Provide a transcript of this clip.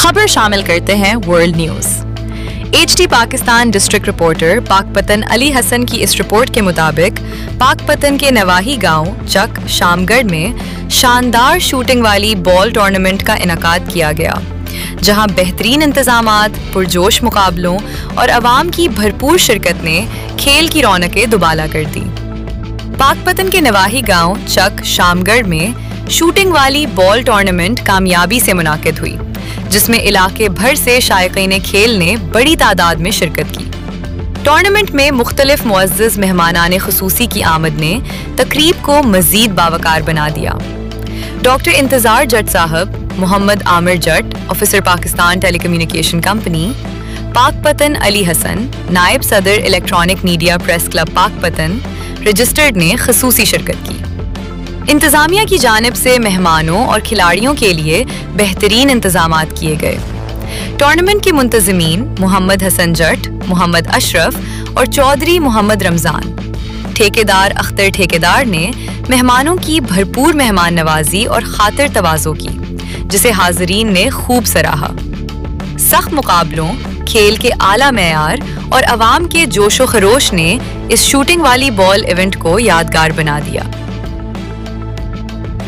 खबर शामिल करते हैं world news. HD Pakistan district reporter Pakpattan Ali Hasan की इस रिपोर्ट के मुताबिक पाकपतन के नवाही गांव चक शामगढ़ में शानदार शूटिंग वाली बॉल टूर्नामेंट का इनेकाद किया गया, जहां बेहतरीन इंतजामात, पुरजोश मुकाबलों और अवाम की भरपूर शिरकत ने खेल की रौनकें दुबाला कर दी। पाकपतन के नवाही गांव चक शामगढ़ में शूटिंग वाली बॉल टूर्नामेंट कामयाबी से मुनाकिद हुई, जिसमें इलाके भर से शायकीन खेल ने बड़ी तादाद में शिरकत की। टूर्नामेंट में मुख्तलिफ मुअज़्ज़ज़ मेहमानाने ख़ुसूसी की आमद ने तकरीब को मज़ीद बावकार बना दिया। डॉक्टर इंतज़ार जट साहब, Mohammad Amir Jat, officer Pakistan telecommunication company, Pakpattan Ali Hasan, नायब सदर electronic media press club Pakpattan, registered ने ख़ुसूसी शिरकत की। इंतज़ामिया की जानिब से मेहमानों और खिलाड़ियों के लिए बेहतरीन इंतजामात किए गए। टूर्नामेंट के मुंतज़मीन मोहम्मद हसन जट, मोहम्मद अशरफ और चौधरी मोहम्मद रमज़ान। ठेकेदार अख्तर ठेकेदार ने मेहमानों की भरपूर मेहमान नवाजी और खातिर तवाज़ो की, जिसे हाज़रीन ने खूब सराहा। सख्त मुकाबलों, खेल के आला मेयार और अवाम के जोशो खरोश ने इस शूटिंग वाली बॉल इवेंट को यादगार बना दिया।